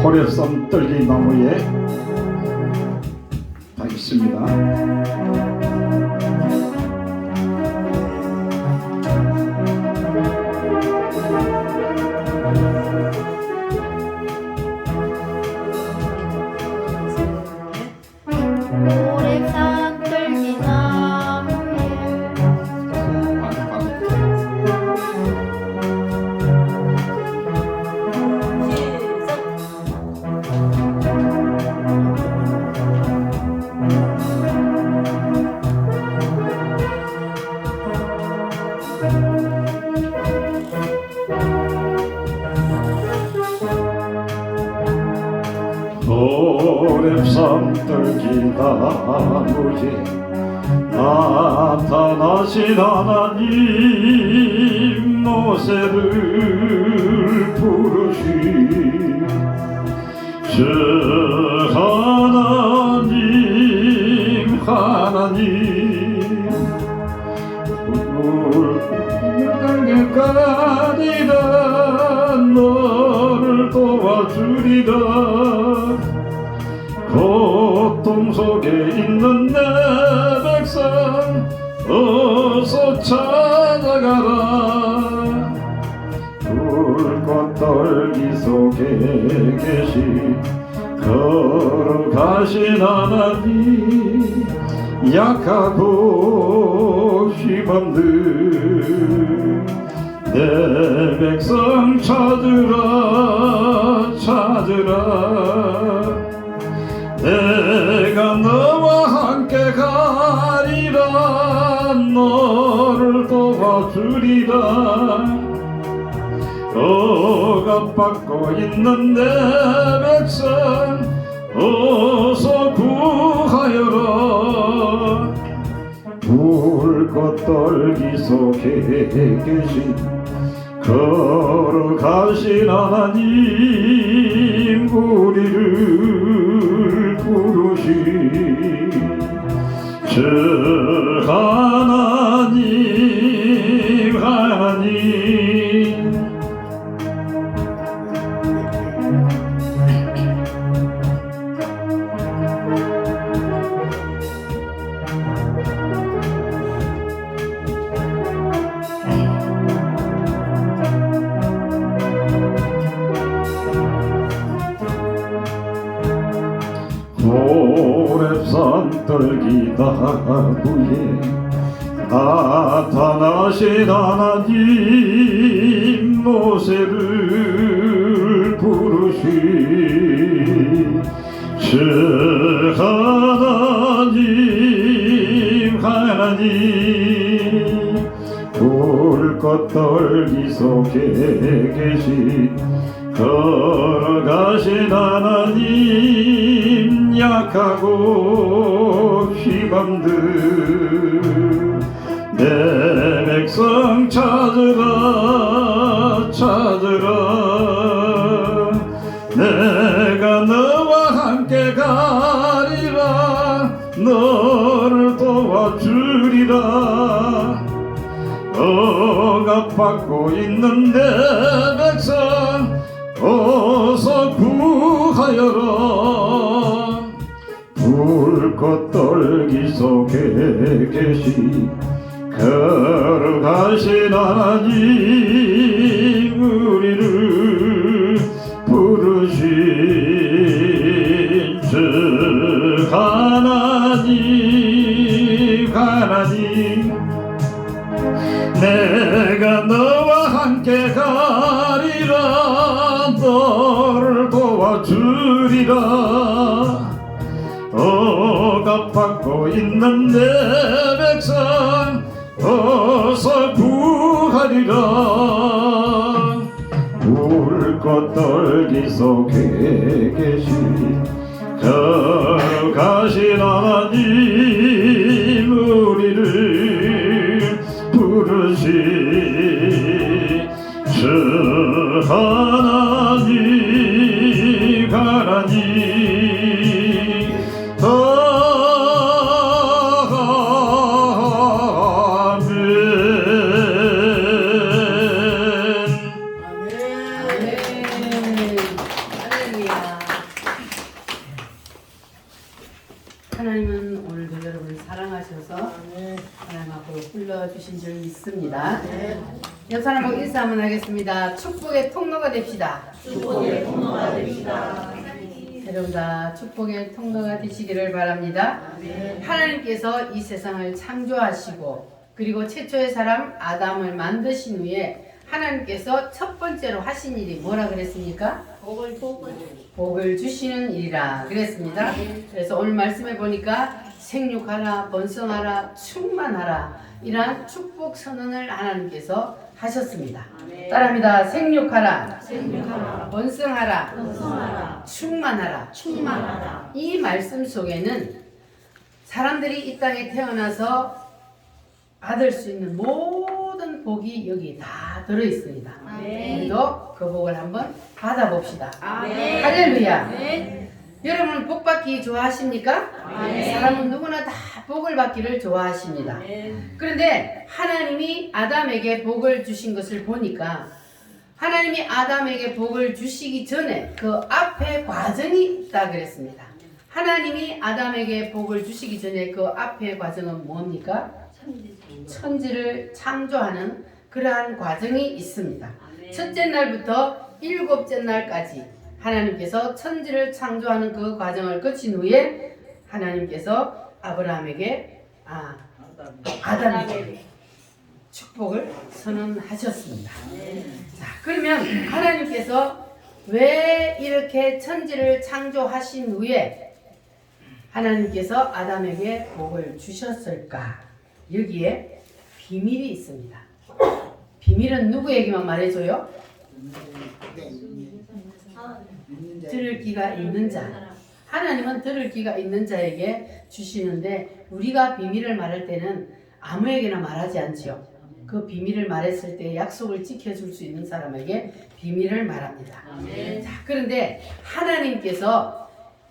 호랩산 떨기 나무에 다 있습니다. 오래산 떨기 나무에 호랩산 떨기 나무에 나타나신 하나님 노새를 부르시 저 하나님 물가리라 너를 도와주리라 고통 속에 있는 내 백성 어서 찾아가라 불꽃 떨기 속에 계신 걸어가신 하나님 약하고 희망들 내 백성 찾으라 내가 너와 함께 가리라 너를 도와주리라 억압받고 있는 내 백성 어서 구하여라 불꽃 떨기 속에 계신 걸어가신 하나님 우리를 부르시 저 하나님 호랩산 떨기 나무에 나타나신 하나님 노새를 부르시 저 하나님 불꽃 떨기 속에 계신 걸어가신 하나님 약하고 희망들 내 백성 찾으라 내가 너와 함께 가리라 너를 도와주리라 억압받고 있는 내 백성 어서 구하여라 불꽃 떨기 속에 계신 걸어가신 하나님 우리를 부르신 저 하나님 내가 너와 함께 가리라 너를 도와주리라 억압받고 있는 내 백성 어서 구하리라 불꽃 떨기 속에 계신 걸어가신 하나님 우리를 부르시 저 하나님 할렐루야. 있습니다. 옆 사람 보고 인사 한번 하겠습니다. 축복의 통로가 됩시다. 축복의 통로가 됩시다. 여러분 다 축복의 통로가 되시기를 바랍니다. 하나님께서 이 세상을 창조하시고 그리고 최초의 사람 아담을 만드신 후에 하나님께서 첫 번째로 하신 일이 뭐라 그랬습니까? 복을 주시는 일이라 그랬습니다. 그래서 오늘 말씀해 보니까 생육하라, 번성하라, 충만하라 이러한 축복 선언을 하나님께서 하셨습니다. 따라합니다. 생육하라, 번성하라, 충만하라. 이 말씀 속에는 사람들이 이 땅에 태어나서 받을 수 있는 모든 복이 여기 다 들어 있습니다. 우리도 그 복을 한번 받아봅시다. 할렐루야. 여러분 복 받기 좋아하십니까? 사람은 누구나 다 복을 받기를 좋아하십니다. 그런데 하나님이 아담에게 복을 주신 것을 보니까 하나님이 아담에게 복을 주시기 전에 그 앞에 과정이 있다 그랬습니다. 하나님이 아담에게 복을 주시기 전에 그 앞에 과정은 뭡니까? 천지를 창조하는 그러한 과정이 있습니다. 첫째 날부터 일곱째 날까지 하나님께서 천지를 창조하는 그 과정을 거친 후에 하나님께서 아브라함에게 아담에게 축복을 선언하셨습니다. 자, 그러면 하나님께서 왜 이렇게 천지를 창조하신 후에 하나님께서 아담에게 복을 주셨을까? 여기에 비밀이 있습니다. 비밀은 누구에게만 말해줘요? 들을 귀가 있는 자. 하나님은 들을 귀가 있는 자에게 주시는데 우리가 비밀을 말할 때는 아무에게나 말하지 않지요. 그 비밀을 말했을 때 약속을 지켜줄 수 있는 사람에게 비밀을 말합니다. 자, 그런데 하나님께서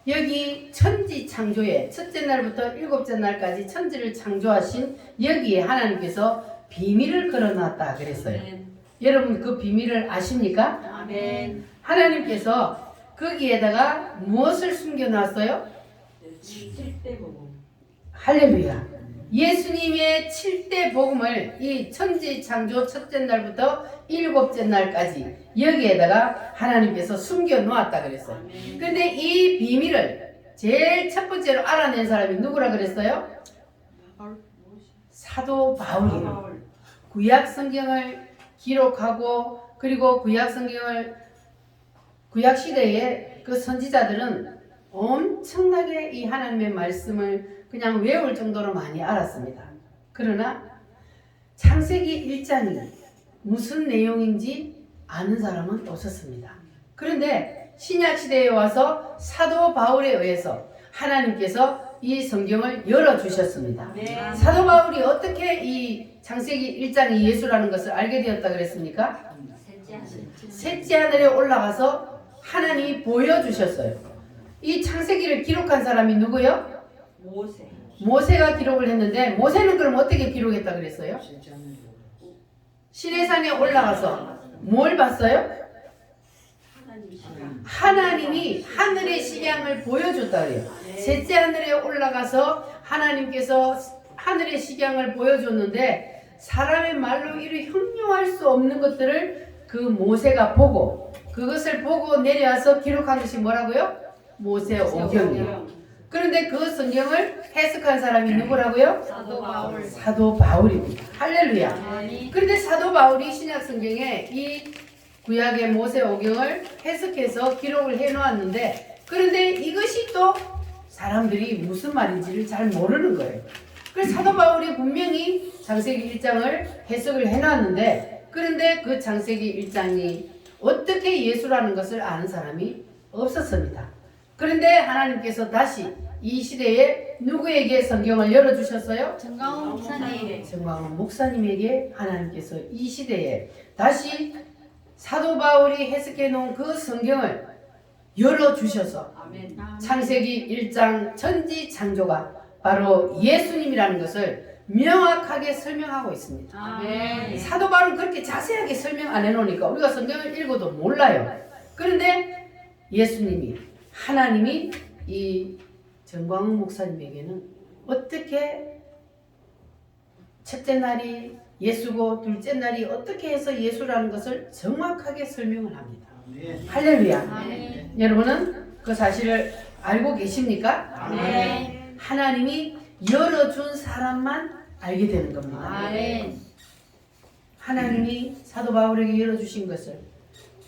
여기 천지 창조에 첫째 날부터 일곱째 날까지 천지를 창조하신 여기에 하나님께서 비밀을 걸어놨다 그랬어요. 여러분 그 비밀을 아십니까? 하나님께서 거기에다가 무엇을 숨겨놨어요? 할렐루야. 예수님의 7대 복음을 이 천지 창조 첫째 날부터 일곱째 날까지 여기에다가 하나님께서 숨겨 놓았다 그랬어요. 그런데 이 비밀을 제일 첫 번째로 알아낸 사람이 누구라 그랬어요? 사도 바울이에요. 구약 성경을 기록하고 그리고 구약 성경을 구약 시대에 그 선지자들은 엄청나게 이 하나님의 말씀을 그냥 외울 정도로 많이 알았습니다. 그러나 창세기 1장이 무슨 내용인지 아는 사람은 없었습니다. 그런데 신약 시대에 와서 사도 바울에 의해서 하나님께서 이 성경을 열어주셨습니다. 사도 바울이 어떻게 이 창세기 1장이 예수라는 것을 알게 되었다 그랬습니까? 셋째 하늘에 올라가서 하나님이 보여주셨어요. 이 창세기를 기록한 사람이 누구요? 모세가 기록을 했는데 모세는 그럼 어떻게 기록했다 그랬어요? 시내산에 올라가서 뭘 봤어요? 하나님이 하늘의 식양을 보여줬다 그래요. 셋째 하늘에 올라가서 하나님께서 하늘의 식양을 보여줬는데 사람의 말로 이루 형용할 수 없는 것들을 그 모세가 보고 그것을 보고 내려와서 기록한 것이 뭐라고요? 모세오경이에요. 그런데 그 성경을 해석한 사람이 누구라고요? 사도 바울입니다. 할렐루야. 그런데 사도 바울이 신약 성경에 이 구약의 모세오경을 해석해서 기록을 해놓았는데 그런데 이것이 또 사람들이 무슨 말인지를 잘 모르는 거예요. 그래서 사도 바울이 분명히 창세기 1장을 해석을 해놨는데 그런데 그 창세기 1장이 어떻게 예수라는 것을 아는 사람이 없었습니다. 그런데 하나님께서 다시 이 시대에 누구에게 성경을 열어주셨어요? 정광훈 목사님. 정광훈 목사님에게 하나님께서 이 시대에 다시 사도 바울이 해석해 놓은 그 성경을 열어주셔서 창세기 1장 천지 창조가 바로 예수님이라는 것을 명확하게 설명하고 있습니다. 사도 바울은 그렇게 자세하게 설명 안 해놓으니까 우리가 성경을 읽어도 몰라요. 그런데 예수님이 하나님이 이 정광훈 목사님에게는 어떻게 첫째 날이 예수고 둘째 날이 어떻게 해서 예수라는 것을 정확하게 설명을 합니다. 할렐루야. 아멘. 여러분은 그 사실을 알고 계십니까? 아멘. 하나님이 열어준 사람만 알게 되는 겁니다. 아멘. 하나님이 사도 바울에게 열어주신 것을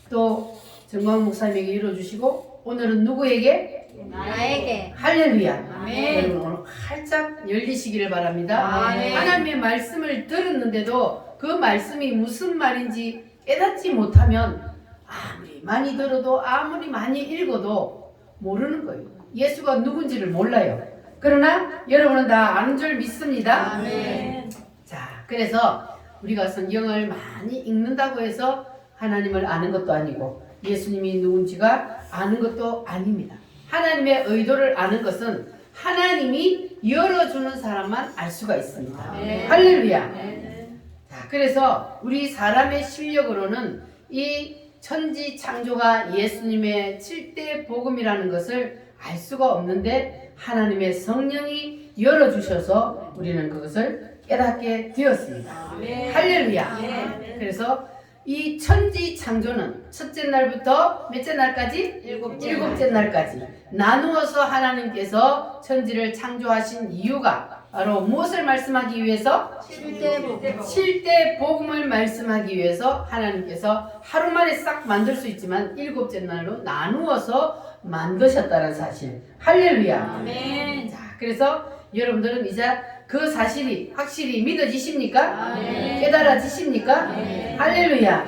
또 정광 목사님에게 열어주시고 오늘은 누구에게? 나에게. 할렐루야. 아멘. 여러분 오늘 활짝 열리시기를 바랍니다. 아멘. 하나님의 말씀을 들었는데도 그 말씀이 무슨 말인지 깨닫지 못하면 아무리 많이 들어도 아무리 많이 읽어도 모르는 거예요. 예수가 누군지를 몰라요. 그러나 여러분은 다 아는 줄 믿습니다. 아멘. 자, 그래서 우리가 성경을 많이 읽는다고 해서 하나님을 아는 것도 아니고 예수님이 누군지가 아는 것도 아닙니다. 하나님의 의도를 아는 것은 하나님이 열어주는 사람만 알 수가 있습니다. 아멘. 할렐루야. 아멘. 자, 그래서 우리 사람의 실력으로는 이 천지 창조가 예수님의 7대 복음이라는 것을 알 수가 없는데 하나님의 성령이 열어주셔서 우리는 그것을 깨닫게 되었습니다. 아멘. 할렐루야. 아멘. 그래서 이 천지 창조는 첫째 날부터 몇째 날까지? 일곱째 날까지 나누어서 하나님께서 천지를 창조하신 이유가 바로 무엇을 말씀하기 위해서? 7대 복음. 7대 복음을 말씀하기 위해서 하나님께서 하루 만에 싹 만들 수 있지만 일곱째 날로 나누어서 만드셨다는 사실. 할렐루야. 아멘. 자, 그래서 여러분들은 이제 그 사실이 확실히 믿어지십니까? 아멘. 깨달아지십니까? 아멘. 할렐루야.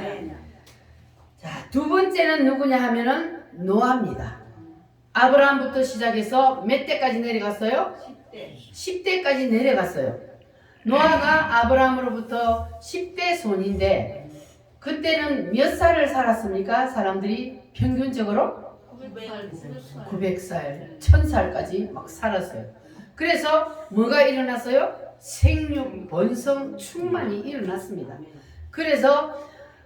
자, 두 번째는 누구냐 하면은 노아입니다. 아브라함부터 시작해서 몇 대까지 내려갔어요? 10대까지 내려갔어요. 노아가 아브라함으로부터 10대 손인데 그때는 몇 살을 살았습니까? 사람들이 평균적으로 900살, 1000살까지 막 살았어요. 그래서 뭐가 일어났어요? 생육, 번성, 충만이 일어났습니다. 그래서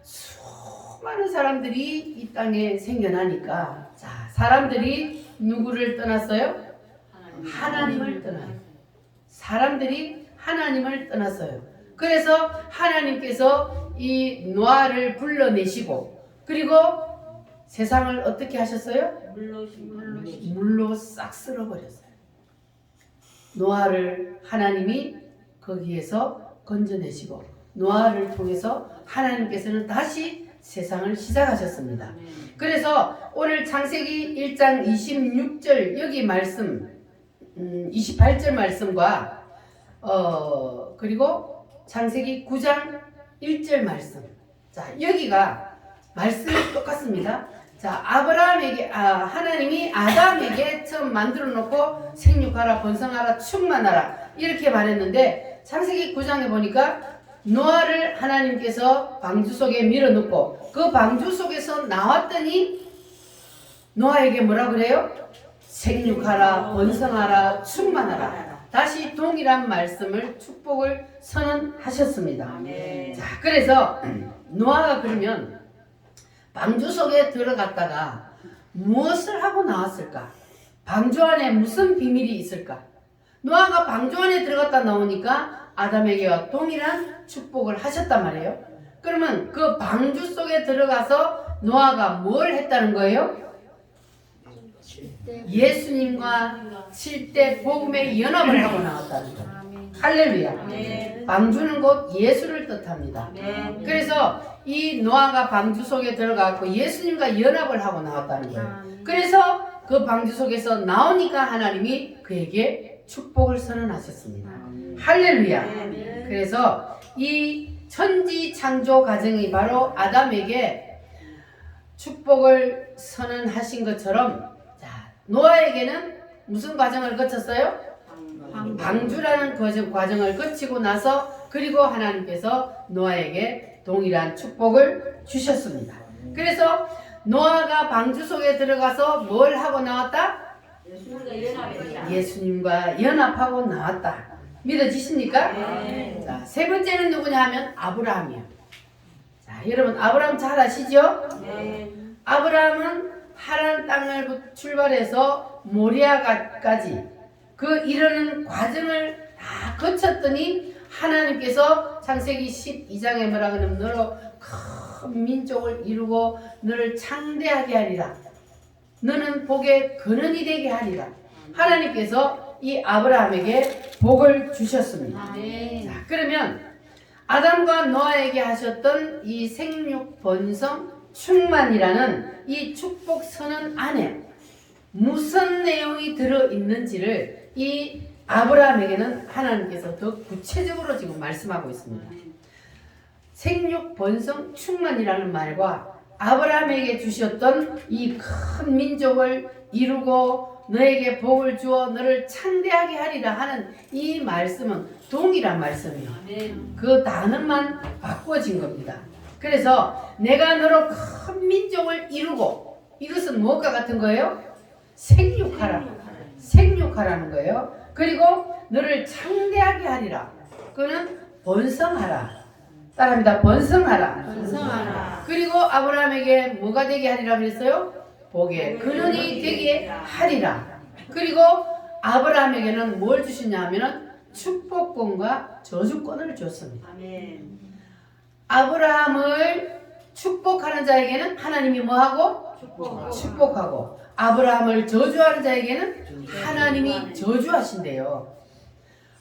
수많은 사람들이 이 땅에 생겨나니까 자, 사람들이 누구를 떠났어요? 하나님을 떠나요. 사람들이 하나님을 떠났어요. 그래서 하나님께서 이 노아를 불러내시고 그리고 세상을 어떻게 하셨어요? 물로 싹 쓸어버렸어요. 노아를 하나님이 거기에서 건져내시고 노아를 통해서 하나님께서는 다시 세상을 시작하셨습니다. 그래서 오늘 창세기 1장 26절 여기 말씀 28절 말씀과 그리고 창세기 9장 1절 말씀 자 여기가 말씀이 똑같습니다. 자 아브라함에게 하나님이 아담에게 처음 만들어 놓고 생육하라 번성하라 충만하라 이렇게 말했는데 창세기 9장에 보니까 노아를 하나님께서 방주 속에 밀어넣고 그 방주 속에서 나왔더니 노아에게 뭐라 그래요? 생육하라 번성하라 충만하라 다시 동일한 말씀을 축복을 선언하셨습니다. 자 그래서 노아가 그러면 방주 속에 들어갔다가 무엇을 하고 나왔을까? 방주 안에 무슨 비밀이 있을까? 노아가 방주 안에 들어갔다 나오니까 아담에게와 동일한 축복을 하셨단 말이에요. 그러면 그 방주 속에 들어가서 노아가 뭘 했다는 거예요? 예수님과 7대 복음의 연합을 하고 나왔다는 거예요. 할렐루야. 방주는 곧 예수를 뜻합니다. 그래서 이 노아가 방주 속에 들어가고 예수님과 연합을 하고 나왔다는 거예요. 그래서 그 방주 속에서 나오니까 하나님이 그에게 축복을 선언하셨습니다. 할렐루야. 그래서 이 천지 창조 과정이 바로 아담에게 축복을 선언하신 것처럼 자, 노아에게는 무슨 과정을 거쳤어요? 방주라는 과정을 거치고 나서 그리고 하나님께서 노아에게 동일한 축복을 주셨습니다. 그래서 노아가 방주 속에 들어가서 뭘 하고 나왔다? 예수님과 연합하고 나왔다. 믿어지십니까? 자, 세 번째는 누구냐 하면 아브라함이야. 자, 여러분 아브라함 잘 아시죠? 아브라함은 하란 땅을 출발해서 모리아까지 그 이르는 과정을 다 거쳤더니 하나님께서 창세기 12장에 뭐라 그러면 너로 큰 민족을 이루고 너를 창대하게 하리라. 너는 복의 근원이 되게 하리라. 하나님께서 이 아브라함에게 복을 주셨습니다. 아멘. 자, 그러면 아담과 노아에게 하셨던 이 생육 번성 충만이라는 이 축복 선언 안에 무슨 내용이 들어있는지를 이 아브라함에게는 하나님께서 더 구체적으로 지금 말씀하고 있습니다. 생육 번성 충만이라는 말과 아브라함에게 주셨던 이 큰 민족을 이루고 너에게 복을 주어 너를 창대하게 하리라 하는 이 말씀은 동일한 말씀이에요. 그 단어만 바꿔진 겁니다. 그래서 내가 너로 큰 민족을 이루고, 이것은 무엇과 같은 거예요? 생육하라는 거예요. 그리고 너를 창대하게 하리라. 그는 번성하라. 따라합니다. 번성하라. 번성하라. 그리고 아브라함에게 뭐가 되게 하리라 그랬어요? 복의 근원이 되게 하리라. 그리고 아브라함에게는 뭘 주시냐 하면은 축복권과 저주권을 줬습니다. 아멘. 아브라함을 축복하는 자에게는 하나님이 뭐하고? 축복하고, 아브라함을 저주하는 자에게는 하나님이 저주하신대요.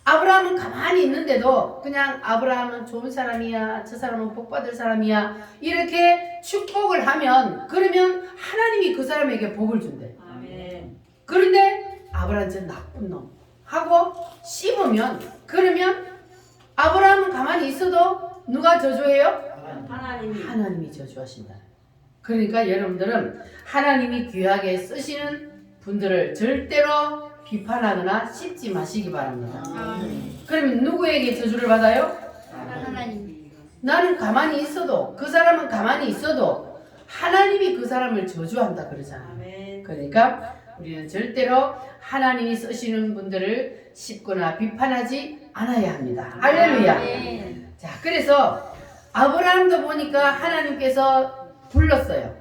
아브라함은 가만히 있는데도 그냥 아브라함은 좋은 사람이야, 저 사람은 복받을 사람이야, 이렇게 축복을 하면, 그러면 하나님이 그 사람에게 복을 준대. 아멘. 그런데 아브라함은 저 나쁜 놈 하고 씹으면, 그러면 아브라함은 가만히 있어도 누가 저주해요? 하나님이 저주하신다. 그러니까 여러분들은 하나님이 귀하게 쓰시는 분들을 절대로 비판하거나 씹지 마시기 바랍니다. 그러면 누구에게 저주를 받아요? 하나님. 나는 가만히 있어도, 그 사람은 가만히 있어도 하나님이 그 사람을 저주한다 그러잖아요. 아멘. 그러니까 우리는 절대로 하나님이 쓰시는 분들을 씹거나 비판하지 않아야 합니다. 할렐루야. 아멘. 자, 그래서 아브라함도 보니까 하나님께서 불렀어요.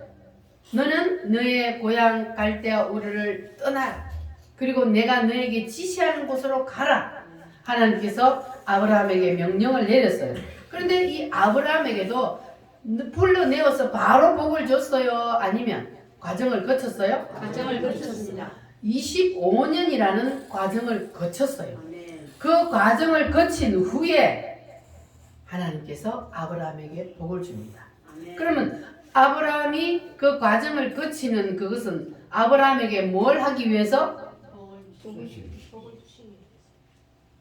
너는 너의 고향 갈대아 우르를 떠나라. 그리고 내가 너에게 지시하는 곳으로 가라. 하나님께서 아브라함에게 명령을 내렸어요. 그런데 이 아브라함에게도 불러내어서 바로 복을 줬어요? 아니면 과정을 거쳤어요? 과정을 거쳤습니다. 25년이라는 과정을 거쳤어요. 아멘. 그 과정을 거친 후에 하나님께서 아브라함에게 복을 줍니다. 아멘. 그러면 아브라함이 그 과정을 거치는 그것은 아브라함에게 뭘 하기 위해서?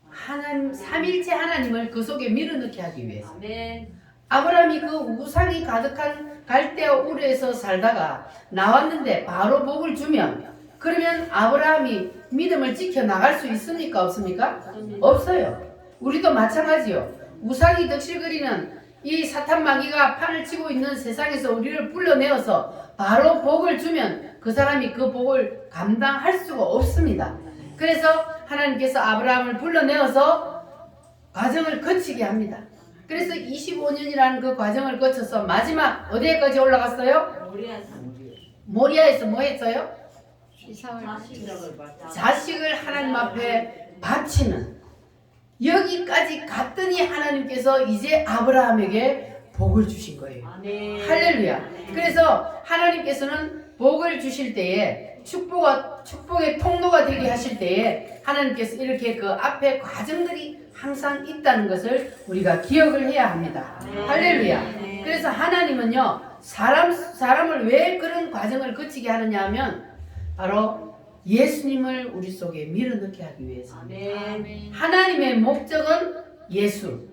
하나님, 삼일체 하나님을 그 속에 밀어넣게 하기 위해서. 아멘. 아브라함이 그 우상이 가득한 갈대아 우르에서 살다가 나왔는데 바로 복을 주면, 그러면 아브라함이 믿음을 지켜나갈 수 있습니까? 없습니까? 없어요. 우리도 마찬가지요. 우상이 덕실거리는 이 사탄 마귀가 판을 치고 있는 세상에서 우리를 불러내어서 바로 복을 주면 그 사람이 그 복을 감당할 수가 없습니다. 그래서 하나님께서 아브라함을 불러내어서 과정을 거치게 합니다. 그래서 25년이라는 그 과정을 거쳐서 마지막 어디에까지 올라갔어요? 모리아에서 뭐 했어요? 자식을 하나님 앞에 바치는, 여기까지 갔더니 하나님께서 이제 아브라함에게 복을 주신 거예요. 아멘. 할렐루야. 그래서 하나님께서는 복을 주실 때에 축복의 통로가 되게 하실 때에 하나님께서 이렇게 그 앞에 과정들이 항상 있다는 것을 우리가 기억을 해야 합니다. 할렐루야. 그래서 하나님은요, 사람을 왜 그런 과정을 거치게 하느냐 하면 바로 예수님을 우리 속에 밀어넣게 하기 위해서. 아멘. 하나님의 목적은 예수.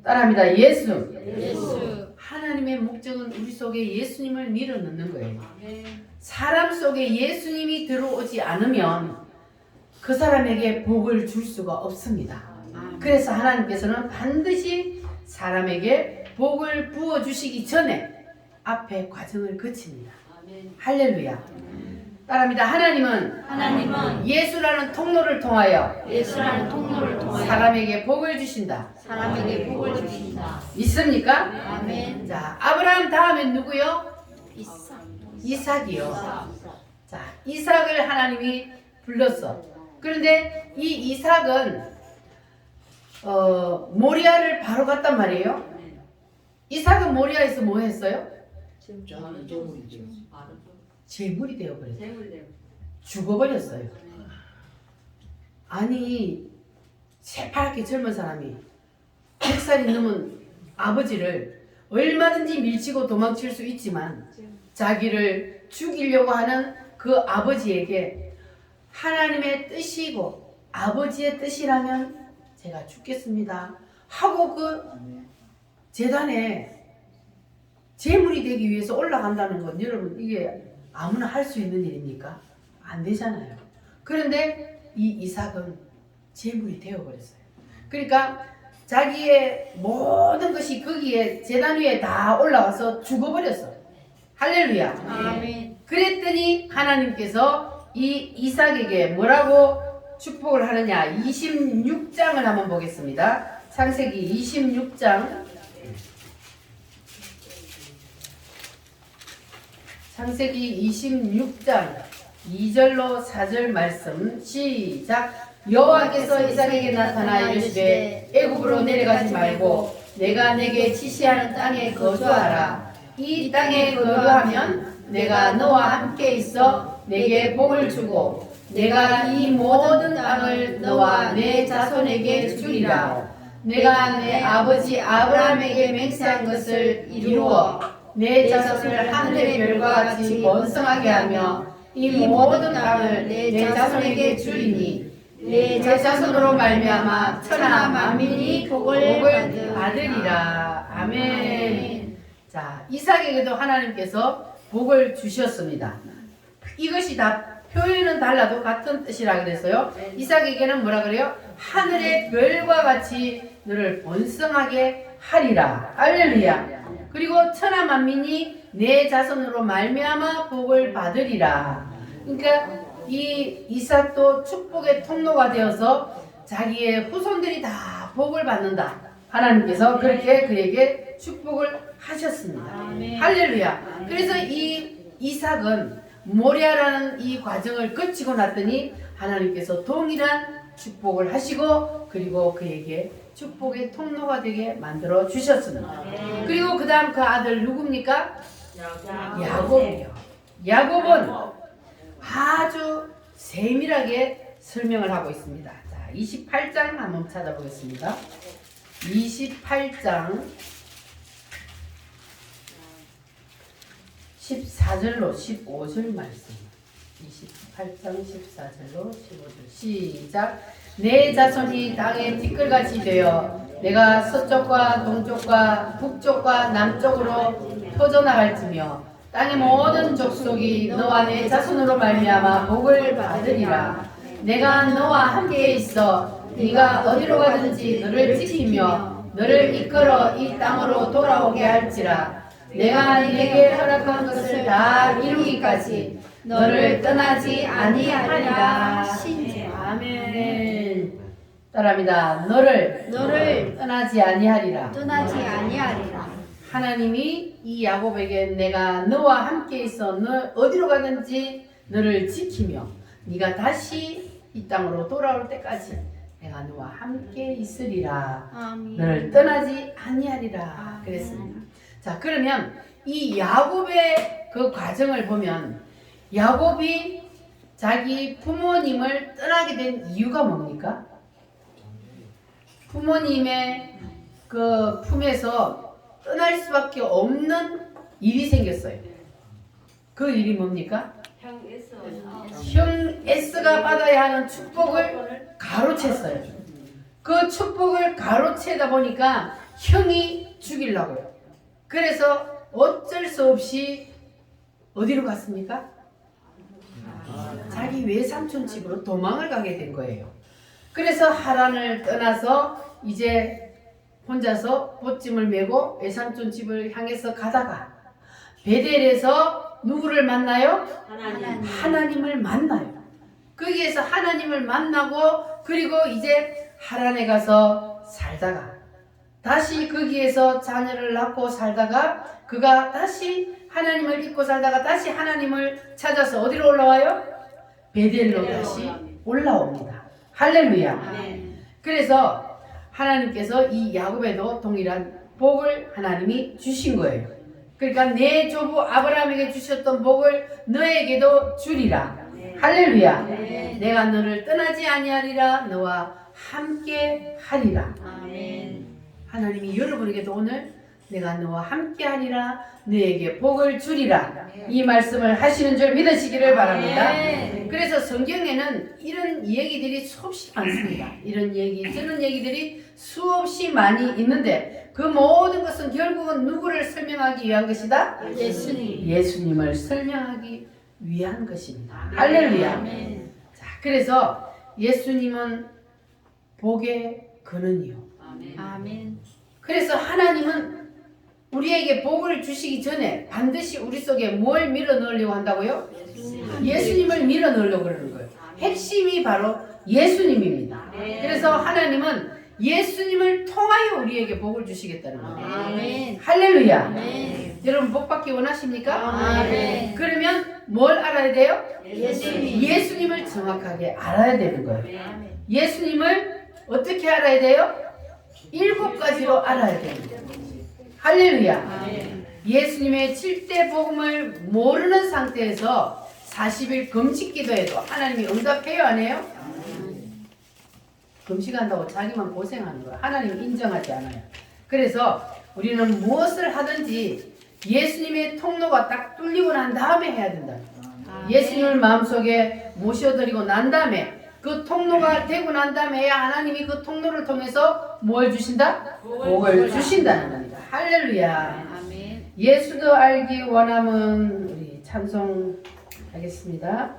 따라합니다. 예수. 예수. 하나님의 목적은 우리 속에 예수님을 밀어넣는 거예요. 아멘. 사람 속에 예수님이 들어오지 않으면 그 사람에게 복을 줄 수가 없습니다. 그래서 하나님께서는 반드시 사람에게 복을 부어주시기 전에 앞에 과정을 거칩니다. 아멘. 할렐루야. 따라합니다. 하나님은 예수라는 통로를 통하여 예수라는 통로를 통하여 사람에게 복을 주신다. 사람에게 복을 주신다. 믿습니까? 아멘. 자, 아브라함 다음엔 누구요? 이삭. 이삭이요. 자, 이삭을 하나님이 불렀어. 그런데 이 이삭은 모리아를 바로 갔단 말이에요. 이삭은 모리아에서 뭐 했어요? 재물이 되어버렸어요. 죽어버렸어요. 아니 새파랗게 젊은 사람이 100살이 넘은 아버지를 얼마든지 밀치고 도망칠 수 있지만 자기를 죽이려고 하는 그 아버지에게 하나님의 뜻이고 아버지의 뜻이라면 제가 죽겠습니다 하고 그 제단에 제물이 되기 위해서 올라간다는 건 여러분 이게 아무나 할 수 있는 일입니까? 안 되잖아요. 그런데 이 이삭은 제물이 되어버렸어요. 그러니까 자기의 모든 것이 거기에 제단 위에 다 올라와서 죽어버렸어. 할렐루야. 아멘. 그랬더니 하나님께서 이 이삭에게 뭐라고 축복을 하느냐. 26장을 한번 보겠습니다. 창세기 26장. 창세기 26장 2절로 4절 말씀 시작. 여호와께서 이삭에게 나타나 이르시되 애굽으로 내려가지 말고 내가 내게 지시하는 땅에 거주하라. 이 땅에 거주하면 내가 너와 함께 있어 내게 복을 주고 내가 이 모든 땅을 너와 내 자손에게 주리라. 내가 내 아버지 아브라함에게 맹세한 것을 이루어 내 자손을 하늘의 별과 같이 번성하게 하며 이 모든 땅을 내 자손에게 주리니 내 자손으로 말미암아 천하 만민이 복을 받으리라. 아멘. 자, 이삭에게도 하나님께서 복을 주셨습니다. 이것이 다 표현은 달라도 같은 뜻이라 그랬어요. 이삭에게는 뭐라 그래요? 하늘의 별과 같이 너를 번성하게 하리라. 할렐루야. 그리고 천하 만민이 내 자손으로 말미암아 복을 받으리라. 그러니까 이 이삭도 축복의 통로가 되어서 자기의 후손들이 다 복을 받는다. 하나님께서 그렇게 그에게 축복을 하셨습니다. 할렐루야. 그래서 이 이삭은 모리아라는 이 과정을 거치고 났더니 하나님께서 동일한 축복을 하시고 그리고 그에게 축복의 통로가 되게 만들어 주셨습니다. 그리고 그 다음 그 아들 누굽니까? 야곱이요. 야곱은 아주 세밀하게 설명을 하고 있습니다. 자, 28장 한번 찾아보겠습니다. 28장 14절로 15절 말씀. 28장 14절로 15절 시작. 내 자손이 땅의 티끌같이 되어 내가 서쪽과 동쪽과 북쪽과 남쪽으로 퍼져나갈지며 땅의 모든 족속이 너와 내 자손으로 말미암아 복을 받으리라. 내가 너와 함께 있어 네가 어디로 가든지 너를 지키며 너를 이끌어 이 땅으로 돌아오게 할지라. 내가 네게 허락한 것을 다 이루기까지 너를 떠나지 아니하리라. 아멘. 따라합니다. 너를 떠나지 아니하리라. 하나님이 이 야곱에게 내가 너와 함께 있어 너 어디로 가든지 너를 지키며 네가 다시 이 땅으로 돌아올 때까지 내가 너와 함께 있으리라. 너를 떠나지 아니하리라. 그랬습니다. 자, 그러면 이 야곱의 그 과정을 보면 야곱이 자기 부모님을 떠나게 된 이유가 뭡니까? 부모님의 그 품에서 떠날 수밖에 없는 일이 생겼어요. 그 일이 뭡니까? 형 에스가 받아야 하는 축복을 가로챘어요. 그 축복을 가로채다 보니까 형이 죽이려고요. 그래서 어쩔 수 없이 어디로 갔습니까? 자기 외삼촌 집으로 도망을 가게 된 거예요. 그래서 하란을 떠나서 이제 혼자서 보찜을 메고 외삼촌 집을 향해서 가다가 베델에서 누구를 만나요? 하나님을 만나요. 거기에서 하나님을 만나고 그리고 이제 하란에 가서 살다가 다시 거기에서 자녀를 낳고 살다가 그가 다시 하나님을 잊고 살다가 다시 하나님을 찾아서 어디로 올라와요? 베델로 다시 올라옵니다. 할렐루야. 그래서 하나님께서 이 야곱에도 동일한 복을 하나님이 주신 거예요. 그러니까 내 조부 아브라함에게 주셨던 복을 너에게도 주리라. 할렐루야. 내가 너를 떠나지 아니하리라. 너와 함께 하리라. 아멘. 하나님이 여러분에게도 오늘 내가 너와 함께 하리라. 너에게 복을 주리라. 이 말씀을 하시는 줄 믿으시기를 바랍니다. 그래서 성경에는 이런 얘기들이 수없이 많습니다. 이런 얘기, 저런 얘기들이 수없이 많이 있는데 그 모든 것은 결국은 누구를 설명하기 위한 것이다? 예수님. 예수님을 설명하기 위한 것입니다. 할렐루야. 아멘. 자, 그래서 예수님은 복의 근원이요. 아멘. 그래서 하나님은 우리에게 복을 주시기 전에 반드시 우리 속에 뭘 밀어 넣으려고 한다고요? 예수님을 밀어 넣으려고 그러는 거예요. 핵심이 바로 예수님입니다. 그래서 하나님은 예수님을 통하여 우리에게 복을 주시겠다는 거예요. 아멘. 할렐루야. 아멘. 여러분 복 받기 원하십니까? 아멘. 그러면 뭘 알아야 돼요? 예수님. 예수님을 정확하게 알아야 되는 거예요. 아멘. 예수님을 어떻게 알아야 돼요? 7가지로 알아야 됩니다. 할렐루야. 아멘. 예수님의 7대 복음을 모르는 상태에서 40일 금식 기도해도 하나님이 응답해요, 안 해요? 금식한다고 자기만 고생하는 거야. 하나님 인정하지 않아요. 그래서 우리는 무엇을 하든지 예수님의 통로가 딱 뚫리고 난 다음에 해야 된다. 예수님을 마음속에 모셔드리고 난 다음에 그 통로가 되고 난 다음에 해야 하나님이 그 통로를 통해서 뭘 주신다? 복을 주신다는 겁니다. 할렐루야. 아멘. 예수도 알기 원하면 우리 찬송하겠습니다.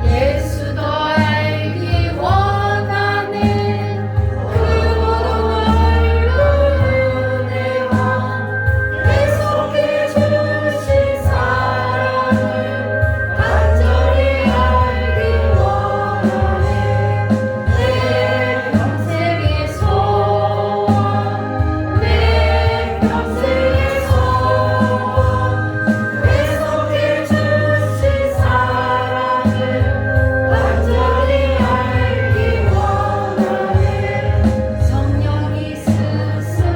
예수도 알기 원하네 그 모든 은혜와 계속해 주신 사랑을 간절히 알기 원하네 내 평생의 소원 내 평생의 소원 계속해 주신 사랑을 간절히 알기 원하네 성령이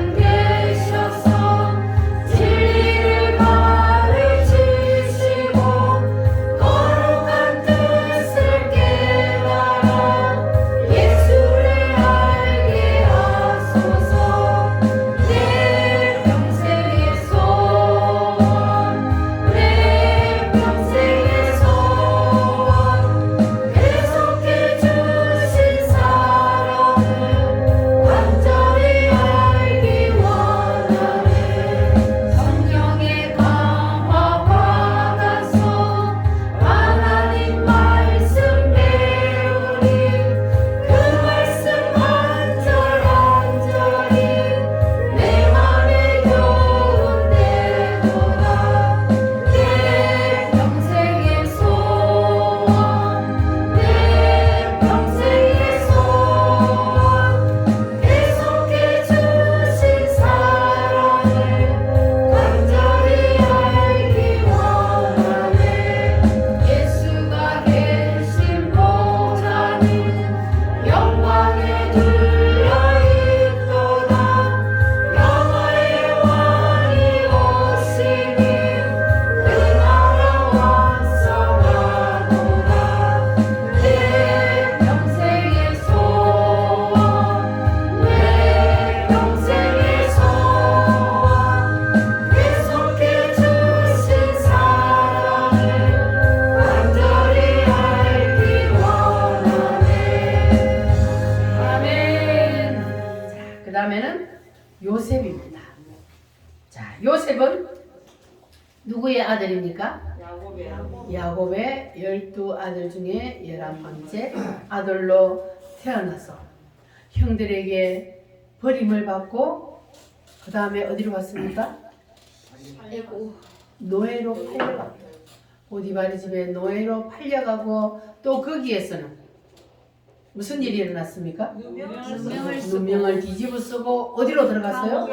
스승되셔서 진리를 가르치시고 거룩한 뜻을 깨달아 예수를 알게 하소서 내 평생의 소원 내 평생의 소원 계속해 주신 사랑을 간절히 알기 원하네 성령의 강화 받아서 하나님 말씀 배우리 그 말씀 간절히 내 맘에 교훈되도다 내 평생의 소원 내 평생의 소원 계속해 주신 사랑을 간절히 알기 원하네 예수가 계신 보좌는 영광에 둘러있도다 영화의 왕이 오시니 그 나라 완성하도다 내 평생의 소원 내 평생의 소원 계속해 주신 사랑을 간절히 알기 원하네 아멘. 자, 그 다음에는 요셉입니다. 자, 요셉은 누구의 아들입니까? 야곱의 12아들 중에 11번째 아들로 태어나서 형들에게 버림을 받고 그 다음에 어디로 갔습니까? 아이고. 노예로 팔려갔다. 보디바리 집에 노예로 팔려가고 또 거기에서는 무슨 일이 일어났습니까? 누명을 뒤집어 쓰고 어디로 들어갔어요?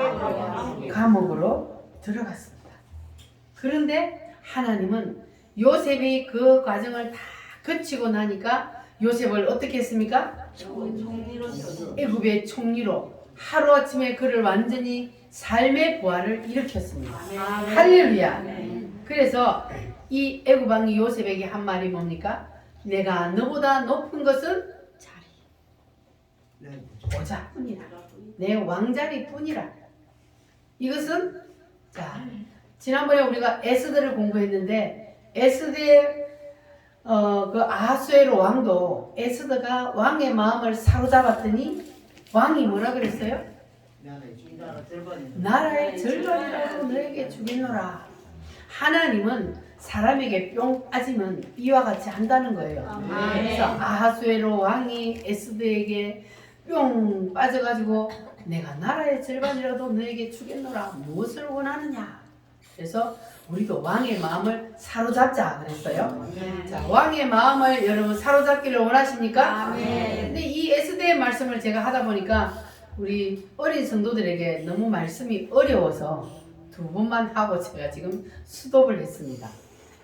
감옥으로 들어갔습니다. 그런데 하나님은 요셉이 그 과정을 다 거치고 나니까 요셉을 어떻게 했습니까? 애굽의 총리로 하루아침에 그를 완전히 삶의 부활을 일으켰습니다. 할렐루야. 그래서 이 애굽 왕이 요셉에게 한 말이 뭡니까? 내가 너보다 높은 것은 보좌뿐이라. 내 왕자리뿐이라. 이것은 자 지난번에 우리가 에스더를 공부했는데 에스더의 그 아하수에로 왕도 에스더가 왕의 마음을 사로잡았더니 왕이 뭐라 그랬어요? 나라의 절반이라도 너에게 주겠노라. 하나님은 사람에게 뿅 빠지면 이와 같이 한다는 거예요. 그래서 아하수에로 왕이 에스더에게 뿅 빠져가지고 내가 나라의 절반이라도 너에게 주겠노라. 무엇을 원하느냐? 그래서 우리도 왕의 마음을 사로잡자 그랬어요. 자, 왕의 마음을 여러분 사로잡기를 원하십니까? 근데 이 에스더의 말씀을 제가 하다 보니까 우리 어린 성도들에게 너무 말씀이 어려워서 2번만 하고 제가 지금 수독을 했습니다.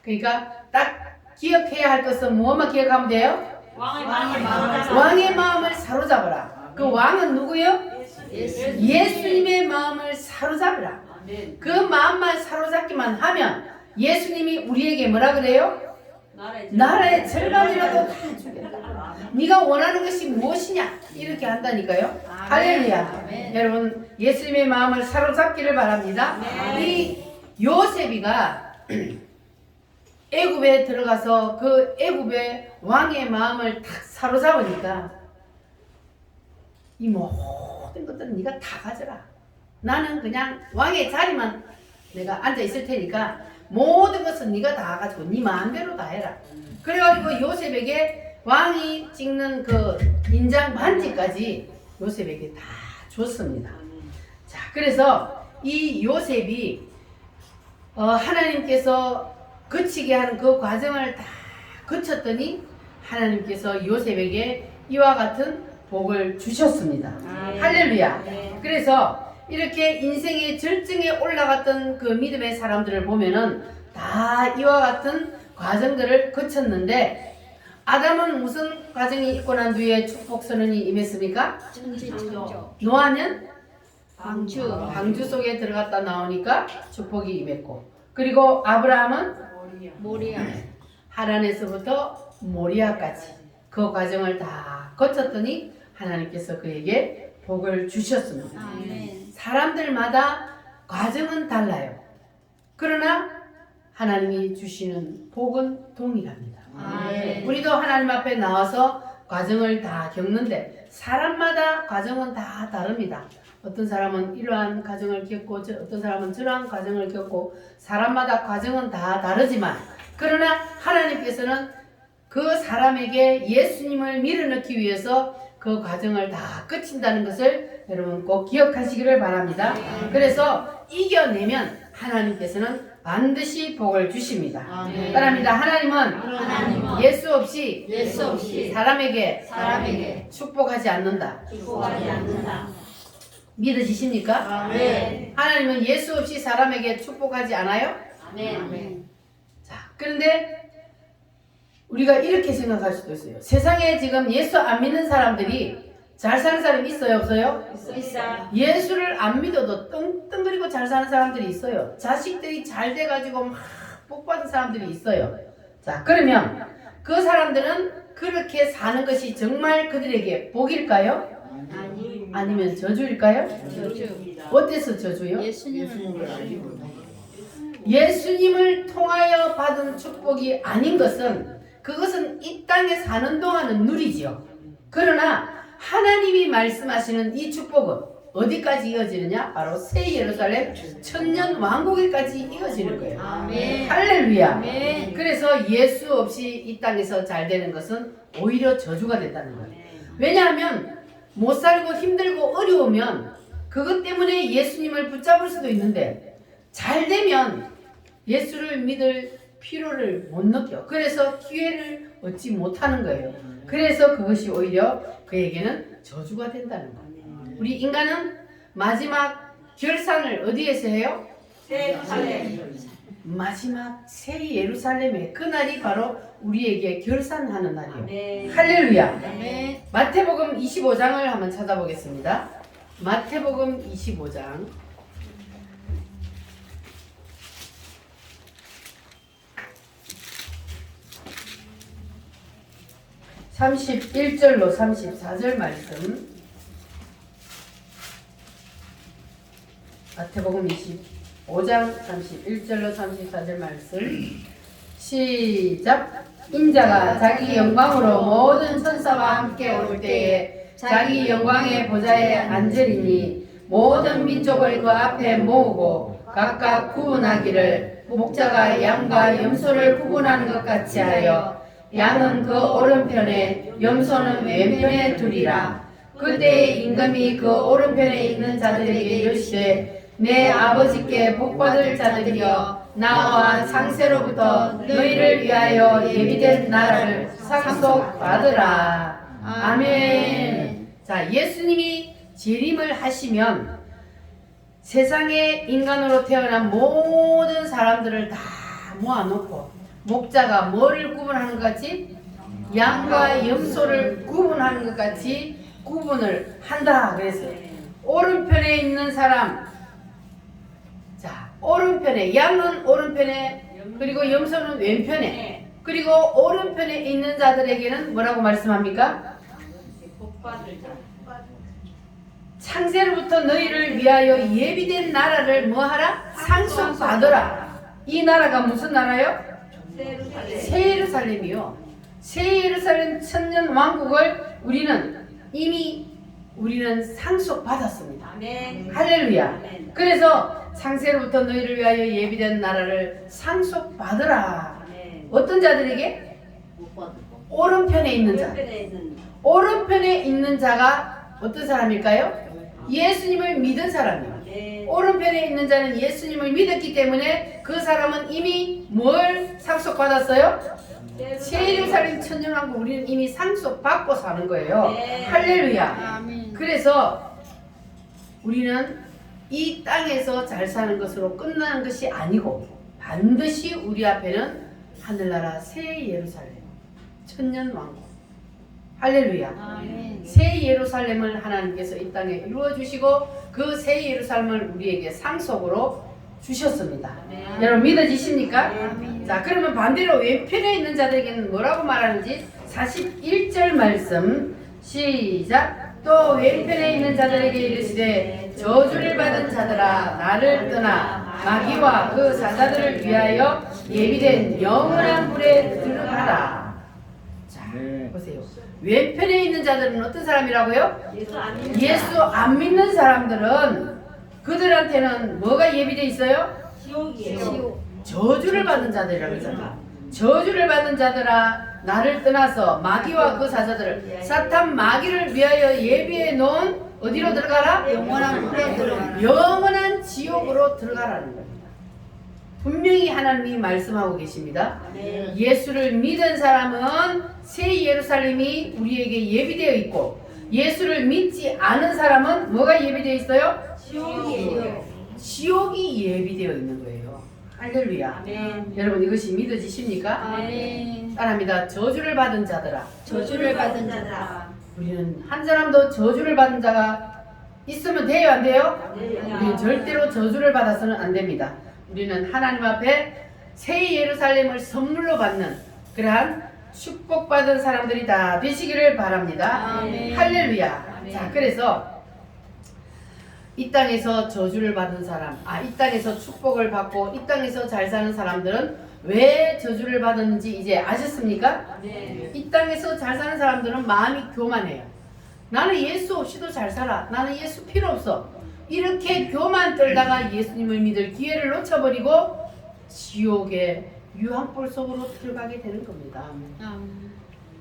그러니까 딱 기억해야 할 것은 무엇만 기억하면 돼요? 왕의 마음을 사로잡아라. 그 왕은 누구요? 예수님의 마음을 사로잡으라. 그 마음만 사로잡기만 하면 예수님이 우리에게 뭐라 그래요? 나라의 절반이라도 다 주겠다. 네가 원하는 것이 무엇이냐? 이렇게 한다니까요. 할렐루야. 여러분 예수님의 마음을 사로잡기를 바랍니다. 이 요셉이가 애굽에 들어가서 그 애굽의 왕의 마음을 탁 사로잡으니까 이 모든 것들은 네가 다 가져라. 나는 그냥 왕의 자리만 내가 앉아 있을 테니까 모든 것은 네가 다 가지고 네 마음대로 다 해라. 그래가지고 요셉에게 왕이 찍는 그 인장 반지까지 요셉에게 다 줬습니다. 자, 그래서 이 요셉이 하나님께서 거치게 하는 그 과정을 다 거쳤더니 하나님께서 요셉에게 이와 같은 복을 주셨습니다. 할렐루야. 그래서 이렇게 인생의 절정에 올라갔던 그 믿음의 사람들을 보면은 다 이와 같은 과정들을 거쳤는데 아담은 무슨 과정이 있고 난 뒤에 축복 선언이 임했습니까? 노아는 방주 속에 들어갔다 나오니까 축복이 임했고, 그리고 아브라함은 하란에서부터 모리아까지 그 과정을 다 거쳤더니 하나님께서 그에게 복을 주셨습니다. 사람들마다 과정은 달라요. 그러나 하나님이 주시는 복은 동일합니다. 우리도 하나님 앞에 나와서 과정을 다 겪는데 사람마다 과정은 다 다릅니다. 어떤 사람은 이러한 과정을 겪고 어떤 사람은 저러한 과정을 겪고 사람마다 과정은 다 다르지만 그러나 하나님께서는 그 사람에게 예수님을 밀어넣기 위해서 그 과정을 다 끝인다는 것을 여러분 꼭 기억하시기를 바랍니다. 그래서 이겨내면 하나님께서는 반드시 복을 주십니다. 따라합니다. 하나님은 예수 없이 사람에게 축복하지 않는다. 믿으시십니까? 하나님은 예수 없이 사람에게 축복하지 않아요? 자, 그런데 우리가 이렇게 생각할 수도 있어요. 세상에 지금 예수 안 믿는 사람들이 잘 사는 사람이 있어요, 없어요? 예수를 안 믿어도 떵떵거리고 잘 사는 사람들이 있어요. 자식들이 잘 돼가지고 막 복받은 사람들이 있어요. 자, 그러면 그 사람들은 그렇게 사는 것이 정말 그들에게 복일까요? 아니면 저주일까요? 어때서 저주요? 예수님을 통하여 받은 축복이 아닌 것은 그것은 이 땅에 사는 동안은 누리지요. 그러나 하나님이 말씀하시는 이 축복은 어디까지 이어지느냐? 바로 새 예루살렘 천년 왕국에까지 이어지는 거예요. 할렐루야. 그래서 예수 없이 이 땅에서 잘 되는 것은 오히려 저주가 된다는 거예요. 왜냐하면 못 살고 힘들고 어려우면 그것 때문에 예수님을 붙잡을 수도 있는데 잘 되면 예수를 믿을 필요를 못 느껴. 그래서 기회를 얻지 못하는 거예요. 그래서 그것이 오히려 그에게는 저주가 된다는 거예요. 우리 인간은 마지막 결산을 어디에서 해요? 마지막 새 예루살렘의 그날이 바로 우리에게 결산하는 날이에요. 아멘. 할렐루야. 아멘. 마태복음 25장을 한번 찾아보겠습니다. 마태복음 25장 31절로 34절 말씀. 마태복음 25장 31절로 34절 말씀. 시작. 인자가 자기 영광으로 모든 천사와 함께 올 때에 자기 영광의 보좌에 앉으리니 모든 민족을 그 앞에 모으고 각각 구분하기를 목자가 양과 염소를 구분하는 것 같이 하여 양은 그 오른편에 염소는 왼편에 두리라. 그때 임금이 그 오른편에 있는 자들에게 이르시되 내 아버지께 복받을 자들이여 나와 상세로부터 너희를 위하여 예비된 나라를 상속받으라. 아멘. 자, 예수님이 재림을 하시면 세상에 인간으로 태어난 모든 사람들을 다 모아놓고 목자가 뭐를 구분하는 것 같이? 양과 염소를 구분하는 것 같이 구분을 한다 그랬어요. 오른편에 있는 사람, 자, 오른편에, 양은 오른편에, 그리고 염소는 왼편에, 그리고 오른편에 있는 자들에게는 뭐라고 말씀합니까? 복받을 자. 창세로부터 너희를 위하여 예비된 나라를 뭐하라? 상속받으라. 이 나라가 무슨 나라요? 새 예루살렘이요. 새 예루살렘 천년 왕국을 우리는 상속받았습니다. 아멘. 할렐루야. 아멘. 그래서 창세로부터 너희를 위하여 예비된 나라를 상속받으라. 아멘. 어떤 자들에게? 못 받을 거. 오른편에 있는 자. 오른편에 있는 오른편에 있는 자가 어떤 사람일까요? 예수님을 믿은 사람이에요. 아멘. 오른편에 있는 자는 예수님을 믿었기 때문에 그 사람은 이미 뭘 상속받았어요? 새 예루살렘 천년왕국 우리는 이미 상속받고 사는 거예요. 네. 할렐루야. 아멘. 그래서 우리는 이 땅에서 잘 사는 것으로 끝나는 것이 아니고 반드시 우리 앞에는 하늘나라 새 예루살렘 천년왕국 할렐루야. 아멘. 새 예루살렘을 하나님께서 이 땅에 이루어 주시고 그 새 예루살렘을 우리에게 상속으로 주셨습니다. 아멘. 여러분 믿어지십니까? 아멘. 자, 그러면 반대로 왼편에 있는 자들에게는 뭐라고 말하는지 41절 말씀 시작. 또 왼편에 있는 자들에게 이르시되 저주를 받은 자들아 나를 떠나 마귀와 그 사자들을 위하여 예비된 영원한 불에 들어가라. 자, 보세요. 왼편에 있는 자들은 어떤 사람이라고요? 예수 안 믿는 예수 안 믿는 사람들은 그들한테는 뭐가 예비되어 있어요? 지옥이에요. 지옥. 저주를 받은 자들이라고 했잖아. 저주를 받은 자들아 나를 떠나서 마귀와 그 사자들을 사탄 마귀를 위하여 예비해 놓은 어디로 들어가라? 영원한 불에 들어가라. 영원한 지옥으로 들어가라는 겁니다. 분명히 하나님이 말씀하고 계십니다. 아멘. 예수를 믿은 사람은 새 예루살렘이 우리에게 예비되어 있고 예수를 믿지 않은 사람은 뭐가 예비되어 있어요? 지옥이에요. 지옥이 예비되어 있는 거예요. 할렐루야. 아멘. 여러분 이것이 믿어지십니까? 아멘. 따라합니다. 저주를 받은 자들아. 저주를 받은 자들아. 우리는 한 사람도 저주를 받은 자가 있으면 돼요, 안 돼요? 우리는 절대로 저주를 받아서는 안 됩니다. 우리는 하나님 앞에 새 예루살렘을 선물로 받는 그러한 축복받은 사람들이 다 되시기를 바랍니다. 아멘. 할렐루야. 아멘. 자, 그래서 이 땅에서 저주를 받은 사람, 이 땅에서 축복을 받고 이 땅에서 잘 사는 사람들은 왜 저주를 받았는지 이제 아셨습니까? 아멘. 이 땅에서 잘 사는 사람들은 마음이 교만해요. 나는 예수 없이도 잘 살아. 나는 예수 필요 없어. 이렇게 교만 떨다가 예수님을 믿을 기회를 놓쳐버리고 지옥의 유황불 속으로 들어가게 되는 겁니다. 아멘.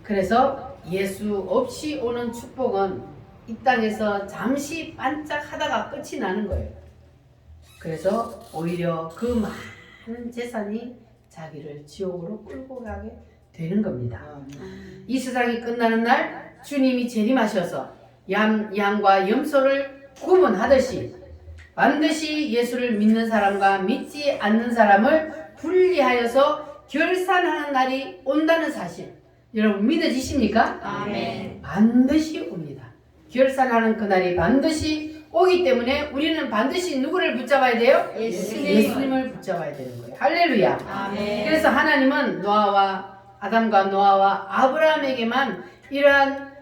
그래서 예수 없이 오는 축복은 이 땅에서 잠시 반짝하다가 끝이 나는 거예요. 그래서 오히려 그 많은 재산이 자기를 지옥으로 끌고 가게 되는 겁니다. 이 세상이 끝나는 날 주님이 재림하셔서 양과 염소를 구분하듯이 반드시 예수를 믿는 사람과 믿지 않는 사람을 분리하여서 결산하는 날이 온다는 사실 여러분 믿어지십니까? 아멘. 반드시 옵니다. 결산하는 그날이 반드시 오기 때문에 우리는 반드시 누구를 붙잡아야 돼요? 예수님을 붙잡아야 되는 거예요. 할렐루야. 아멘. 그래서 하나님은 아담과 노아와 아브라함에게만 이러한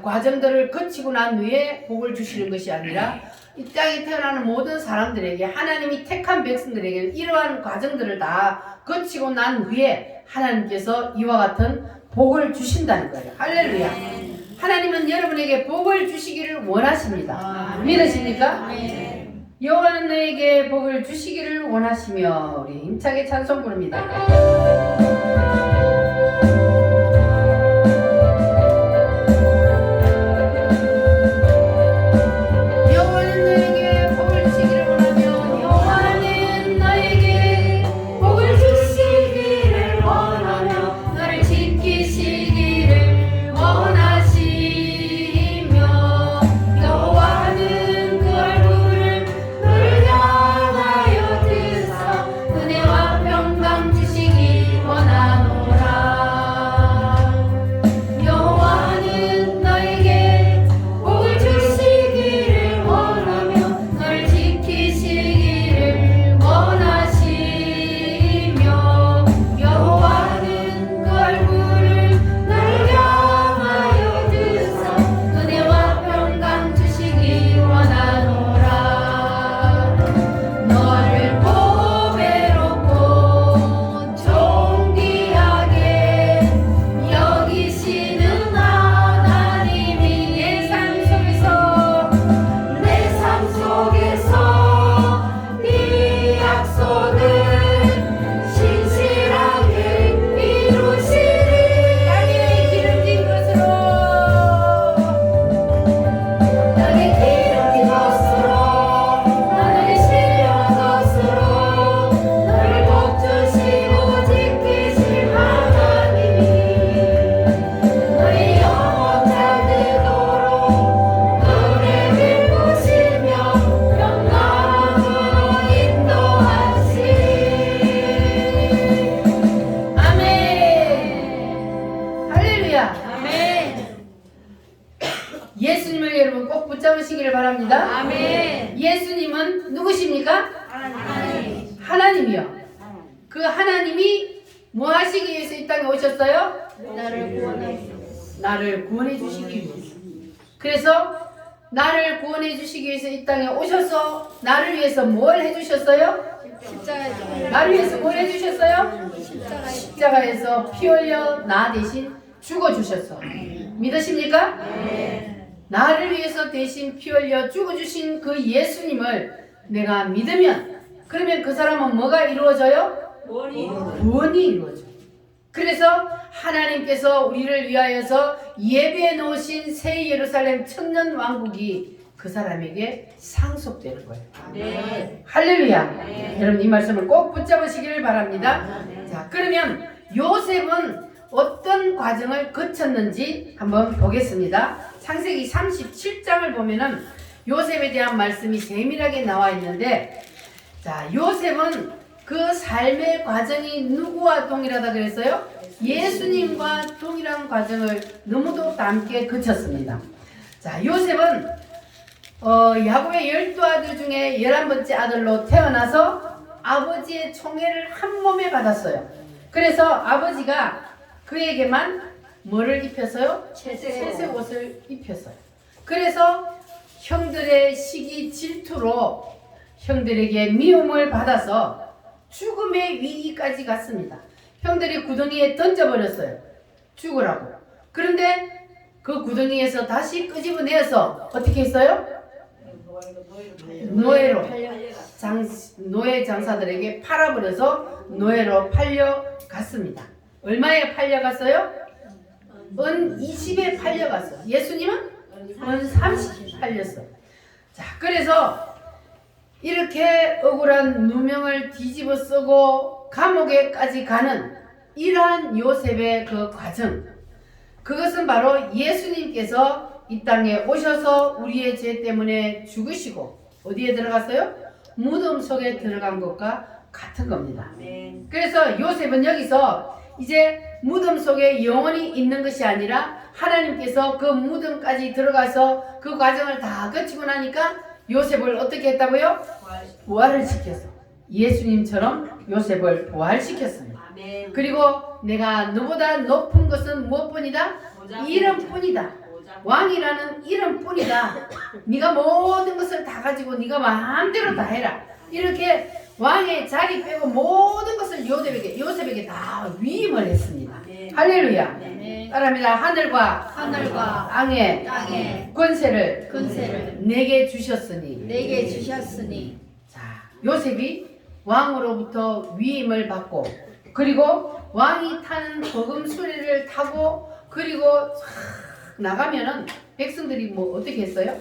과정들을 거치고 난 후에 복을 주시는 것이 아니라 이 땅에 태어나는 모든 사람들에게 하나님이 택한 백성들에게 이러한 과정들을 다 거치고 난 후에 하나님께서 이와 같은 복을 주신다는 거예요. 할렐루야. 하나님은 여러분에게 복을 주시기를 원하십니다. 믿으십니까? 아멘. 여호와는 너에게 복을 주시기를 원하시며 우리 힘차게 찬송 부릅니다. 여호와는 너에게 복을 주시기를 원하며 여호와는 너에게 복을 주시기를 원하며 너를 지키시기를 원하시며 여호와는 그 얼굴을 너를 향하여 드사 은혜와 평강 주시기 원하노라. 여호와는 너에게 복을 주시기를 원하며 너를 지키시기를 원하시며 여호와는 그 얼굴을 너를 향하여 드사 은혜와 평강 주시기 원하노라. 너를 보배롭고 존귀하게 여기시는 하나님이 내 삶 속에서 이 약속을 신실하게 이루시리. 땅에 기름진 것으로 하늘이 신령한 것으로 너를 복 주시고 지키실 하나님이 너의 영혼 찾으도록 너를 빌보시며 평강으로 인도하시리. 아멘. 할렐루야. 아멘. 예수님을 여러분 꼭 붙잡으시기를 바랍니다. 아멘. 예수님은 누구십니까? 하나님. 하나님이요. 그 하나님이 뭐 하시기 위해서 이 땅에 오셨어요? 나를 구원해 나를 구원해 주시기 위해서. 그래서 나를 구원해 주시기 위해서 이 땅에 오셔서 나를 위해서 뭘 해주셨어요? 십자가에 죽으셨 나를 위해서 뭘 해주셨어요? 십자가에 십자가에서 피 흘려 나 대신 죽어주셨어. 믿으십니까? 나를 위해서 대신 피 흘려 죽어주신 그 예수님을 내가 믿으면 그러면 그 사람은 뭐가 이루어져요? 구원이 이루어져. 그래서 하나님께서 우리를 위하여서 예배해 놓으신 새 예루살렘 천년 왕국이 그 사람에게 상속되는 거예요. 네. 할렐루야. 여러분 이 말씀을 꼭 붙잡으시기를 바랍니다. 자, 그러면 요셉은 어떤 과정을 거쳤는지 한번 보겠습니다. 창세기 37장을 보면은 요셉에 대한 말씀이 세밀하게 나와 있는데, 자, 요셉은 그 삶의 과정이 누구와 동일하다 그랬어요? 예수님과 동일한 과정을 너무도 함께 거쳤습니다. 자, 요셉은 야곱의 12아들 중에 11번째 아들로 태어나서 아버지의 총애를 한 몸에 받았어요. 그래서 아버지가 그에게만 뭐를 입혔어요? 채색 옷을 입혔어요. 그래서 형들의 시기 질투로 형들에게 미움을 받아서 죽음의 위기까지 갔습니다. 형들이 구덩이에 던져버렸어요. 죽으라고. 그런데 그 구덩이에서 다시 끄집어내서 어떻게 했어요? 노예로 노예 장사들에게 팔아버려서 노예로 팔려갔습니다. 얼마에 팔려갔어요? 은 20에 팔려갔어요. 예수님은 은 30에 팔렸어요. 자, 그래서 이렇게 억울한 누명을 뒤집어 쓰고 감옥에까지 가는 이러한 요셉의 그 과정, 그것은 바로 예수님께서 이 땅에 오셔서 우리의 죄 때문에 죽으시고 어디에 들어갔어요? 무덤 속에 들어간 것과 같은 겁니다. 아멘. 그래서 요셉은 여기서 이제 무덤 속에 영원히 있는 것이 아니라 하나님께서 그 무덤까지 들어가서 그 과정을 다 거치고 나니까 요셉을 어떻게 했다고요? 부활을 시켰어. 예수님처럼 요셉을 부활시켰습니다. 아멘. 그리고 내가 너보다 높은 것은 무엇뿐이다? 이름뿐이다. 왕이라는 이름뿐이다. 네가 모든 것을 다 가지고 네가 마음대로 다 해라. 이렇게 왕의 자리 빼고 모든 것을 요셉에게 다 위임을 했습니다. 네. 할렐루야. 네. 따라합니다. 하늘과 하늘과 땅의 땅의 권세를 권세를 내게 주셨으니. 내게 주셨으니 자, 요셉이 왕으로부터 위임을 받고 그리고 왕이 타는 버금 수레를 타고 그리고 촤악 나가면은 백성들이 뭐 어떻게 했어요?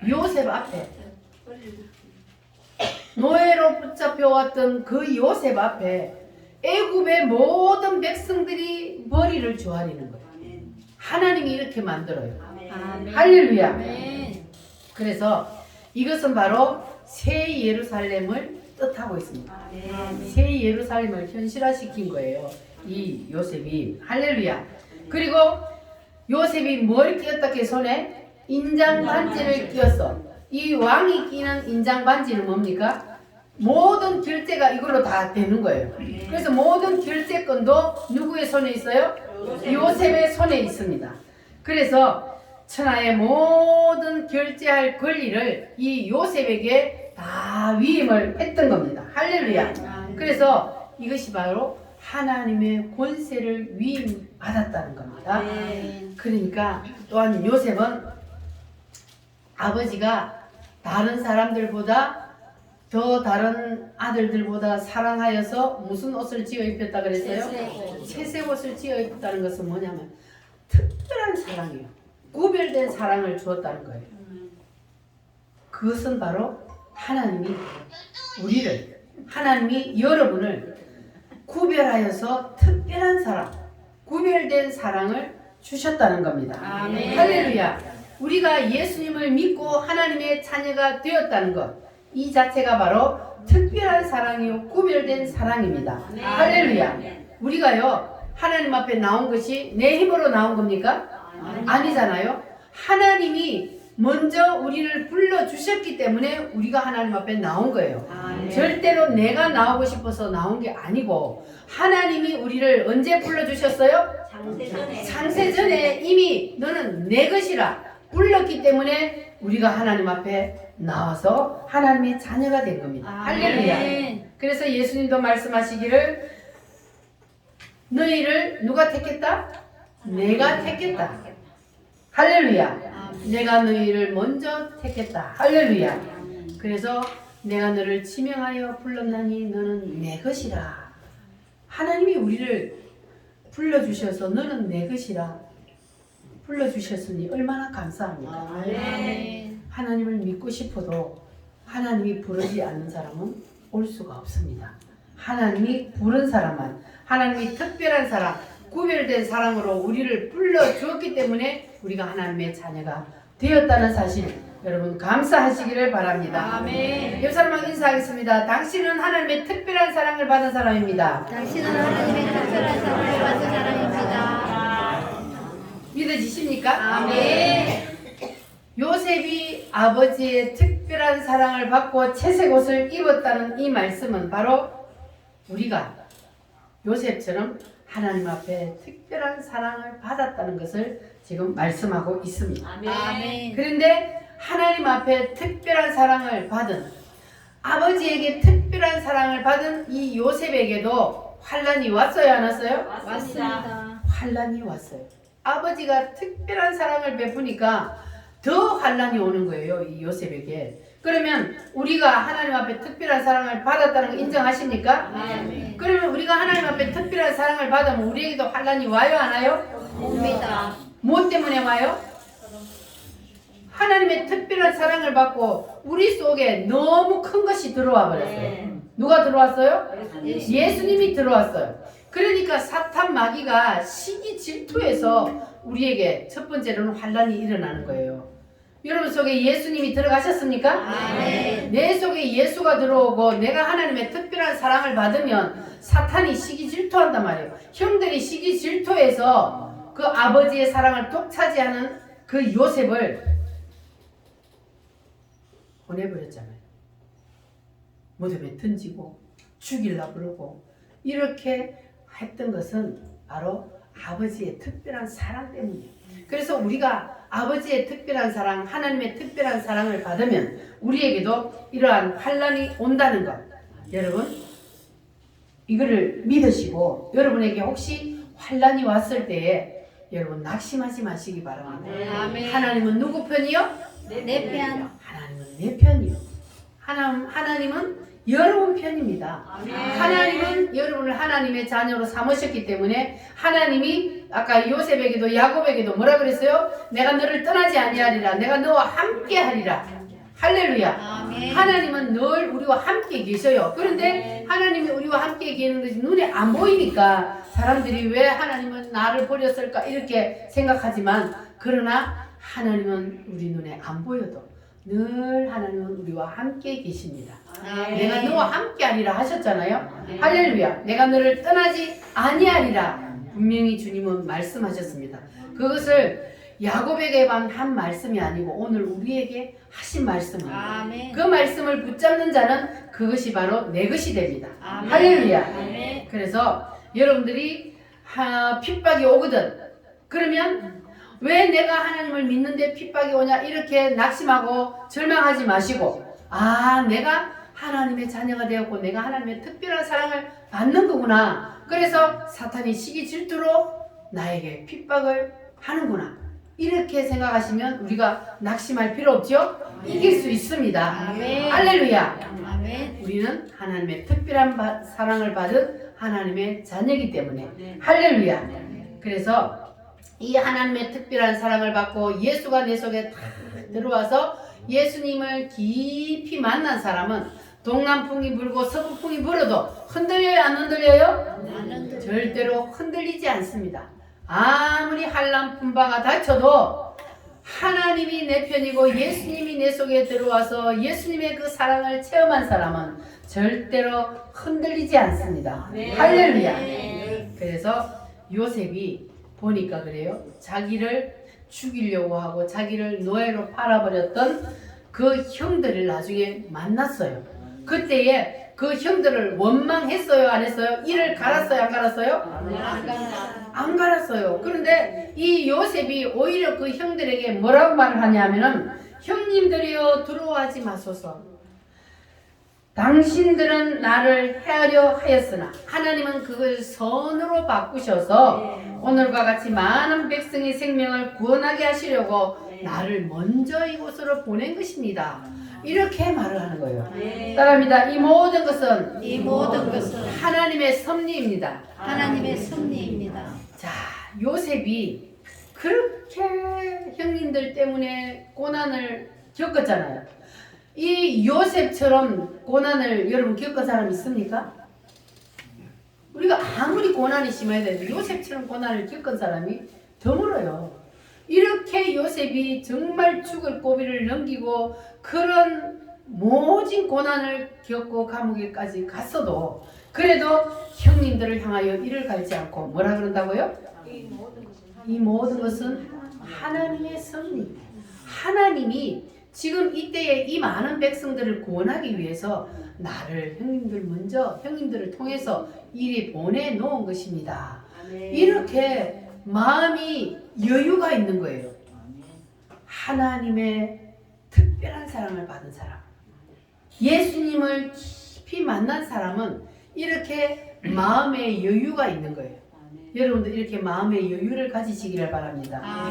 요셉 앞에 노예로 붙잡혀 왔던 그 요셉 앞에 애굽의 모든 백성들이 머리를 조아리는 거예요. 아멘. 하나님이 이렇게 만들어요. 아멘. 할렐루야. 아멘. 그래서 이것은 바로 새 예루살렘을 뜻하고 있습니다. 아멘. 새 예루살렘을 현실화시킨 거예요. 이 요셉이. 할렐루야. 그리고 요셉이 뭘 끼었다 게 손에? 인장 반지를 끼었어. 이 왕이 끼는 인장 반지는 뭡니까? 모든 결제가 이걸로 다 되는 거예요. 그래서 모든 결제권도 누구의 손에 있어요? 요셉의 손에 있습니다. 그래서 천하의 모든 결제할 권리를 이 요셉에게 다 위임을 했던 겁니다. 할렐루야. 그래서 이것이 바로 하나님의 권세를 위임받았다는 겁니다. 아멘. 그러니까 또한 요셉은 아버지가 다른 사람들보다 더 다른 아들들보다 사랑하여서 무슨 옷을 지어 입혔다 그랬어요? 채색 옷을 지어 입혔다는 것은 뭐냐면 특별한 사랑이에요. 구별된 사랑을 주었다는 거예요. 그것은 바로 하나님이 우리를, 하나님이 여러분을 구별하여서 특별한 사랑, 구별된 사랑을 주셨다는 겁니다. 아멘. 할렐루야. 우리가 예수님을 믿고 하나님의 자녀가 되었다는 것, 이 자체가 바로 특별한 사랑이요 구별된 사랑입니다. 아멘. 할렐루야. 우리가요 하나님 앞에 나온 것이 내 힘으로 나온 겁니까? 아니잖아요. 하나님이 먼저 우리를 불러주셨기 때문에 우리가 하나님 앞에 나온 거예요. 아멘. 절대로 내가 나오고 싶어서 나온 게 아니고 하나님이 우리를 언제 불러주셨어요? 장세전에. 창세전에 이미 너는 내 것이라 불렀기 때문에 우리가 하나님 앞에 나와서 하나님의 자녀가 된 겁니다. 할렐루야. 아멘. 그래서 예수님도 말씀하시기를 너희를 누가 택했다? 내가 택했다. 할렐루야. 내가 너희를 먼저 택했다. 할렐루야. 그래서 내가 너를 지명하여 불렀나니 너는 내 것이라. 하나님이 우리를 불러주셔서 너는 내 것이라 불러주셨으니 얼마나 감사합니까? 아멘. 하나님을 믿고 싶어도 하나님이 부르지 않는 사람은 올 수가 없습니다. 하나님이 부른 사람만, 하나님이 특별한 사람, 구별된 사랑으로 우리를 불러주었기 때문에 우리가 하나님의 자녀가 되었다는 사실 여러분 감사하시기를 바랍니다. 아멘. 옆 사람하고 인사하겠습니다. 당신은 하나님의 특별한 사랑을 받은 사람입니다. 당신은 하나님의 특별한 사랑을 받은 사람입니다. 믿어지십니까? 아멘. 요셉이 아버지의 특별한 사랑을 받고 채색 옷을 입었다는 이 말씀은 바로 우리가 요셉처럼 하나님 앞에 특별한 사랑을 받았다는 것을 지금 말씀하고 있습니다. 아멘. 그런데 하나님 앞에 특별한 사랑을 받은 아버지에게 특별한 사랑을 받은 이 요셉에게도 환란이 왔어요, 안 왔어요? 왔습니다. 환란이 왔어요. 아버지가 특별한 사랑을 베푸니까 더 환란이 오는 거예요, 이 요셉에게. 그러면 우리가 하나님 앞에 특별한 사랑을 받았다는 거 인정하십니까? 아멘. 그러면 우리가 하나님 앞에 특별한 사랑을 받으면 우리에게도 환란이 와요, 안 와요? 옵니다. 무엇 때문에 와요? 하나님의 특별한 사랑을 받고 우리 속에 너무 큰 것이 들어와 버렸어요. 누가 들어왔어요? 예수님이 들어왔어요. 그러니까 사탄 마귀가 시기 질투해서 우리에게 첫 번째로는 환란이 일어나는 거예요. 여러분 속에 예수님이 들어가셨습니까? 아멘. 내 속에 예수가 들어오고 내가 하나님의 특별한 사랑을 받으면 사탄이 시기 질투한단 말이에요. 형들이 시기 질투해서 그 아버지의 사랑을 독차지하는 그 요셉을 보내버렸잖아요. 무덤에 던지고 죽이려고 그러고 이렇게 했던 것은 바로 아버지의 특별한 사랑 때문이에요. 그래서 우리가 아버지의 특별한 사랑, 하나님의 특별한 사랑을 받으면 우리에게도 이러한 환난이 온다는 것, 여러분 이거를 믿으시고 여러분에게 혹시 환난이 왔을 때에 여러분 낙심하지 마시기 바랍니다. 아멘. 하나님은 누구 편이요? 내 편. 하나님은 내 편이요. 하나님은 여러분 편입니다. 하나님은 여러분을 하나님의 자녀로 삼으셨기 때문에 하나님이 아까 요셉에게도 야곱에게도 뭐라 그랬어요? 내가 너를 떠나지 아니하리라. 내가 너와 함께 하리라. 할렐루야. 아멘. 하나님은 늘 우리와 함께 계셔요. 그런데 하나님이 우리와 함께 계시는 것이 눈에 안 보이니까 사람들이 왜 하나님은 나를 버렸을까 이렇게 생각하지만 그러나 하나님은 우리 눈에 안 보여도 늘 하나님은 우리와 함께 계십니다. 아멘. 내가 너와 함께 하리라 하셨잖아요. 할렐루야. 내가 너를 떠나지 아니하리라. 분명히 주님은 말씀하셨습니다. 그것을 야곱에게만 한 말씀이 아니고 오늘 우리에게 하신 말씀입니다. 아멘. 그 말씀을 붙잡는 자는 그것이 바로 내 것이 됩니다. 아멘. 할렐루야. 아멘. 그래서 여러분들이 핍박이 오거든. 그러면 왜 내가 하나님을 믿는데 핍박이 오냐 이렇게 낙심하고 절망하지 마시고 내가 하나님의 자녀가 되었고 내가 하나님의 특별한 사랑을 받는 거구나. 그래서 사탄이 시기 질투로 나에게 핍박을 하는구나. 이렇게 생각하시면 우리가 낙심할 필요 없죠? 이길 수 있습니다. 아멘. 할렐루야. 아멘. 우리는 하나님의 특별한 사랑을 받은 하나님의 자녀이기 때문에 할렐루야. 그래서 이 하나님의 특별한 사랑을 받고 예수가 내 속에 다 들어와서 예수님을 깊이 만난 사람은 동남풍이 불고 서북풍이 불어도 흔들려요 안 흔들려요? 절대로 흔들리지 않습니다. 아무리 한람 품바가 닥쳐도 하나님이 내 편이고 예수님이 내 속에 들어와서 예수님의 그 사랑을 체험한 사람은 절대로 흔들리지 않습니다. 할렐루야. 그래서 요셉이 보니까 그래요. 자기를 죽이려고 하고 자기를 노예로 팔아버렸던 그 형들을 나중에 만났어요. 그때에 그 형들을 원망했어요 안 했어요? 이를 갈았어요 안 갈았어요? 안 갈았어요. 그런데 이 요셉이 오히려 그 형들에게 뭐라고 말을 하냐면은 형님들이여 두려워하지 마소서. 당신들은 나를 해하려 하였으나 하나님은 그걸 선으로 바꾸셔서 오늘과 같이 많은 백성의 생명을 구원하게 하시려고 나를 먼저 이곳으로 보낸 것입니다. 이렇게 말을 하는 거예요. 따라합니다. 이 모든 것은 하나님의 섭리입니다. 하나님의 섭리입니다. 자, 요셉이 그렇게 형님들 때문에 고난을 겪었잖아요. 이 요셉처럼 고난을 여러분 겪은 사람 있습니까? 우리가 아무리 고난이 심해야 되는데 요셉처럼 고난을 겪은 사람이 드물어요. 이렇게 요셉이 정말 죽을 고비를 넘기고 그런 모진 고난을 겪고 감옥에까지 갔어도 그래도 형님들을 향하여 이를 갈지 않고 뭐라 그런다고요? 이 모든 것은 하나님의 섭리. 하나님이 지금 이때에 이 많은 백성들을 구원하기 위해서 나를 형님들을 통해서 이리 보내놓은 것입니다. 이렇게 마음이 여유가 있는 거예요. 하나님의 특별한 사랑을 받은 사람, 예수님을 깊이 만난 사람은 이렇게 마음의 여유가 있는 거예요. 여러분도 이렇게 마음의 여유를 가지시기를 바랍니다.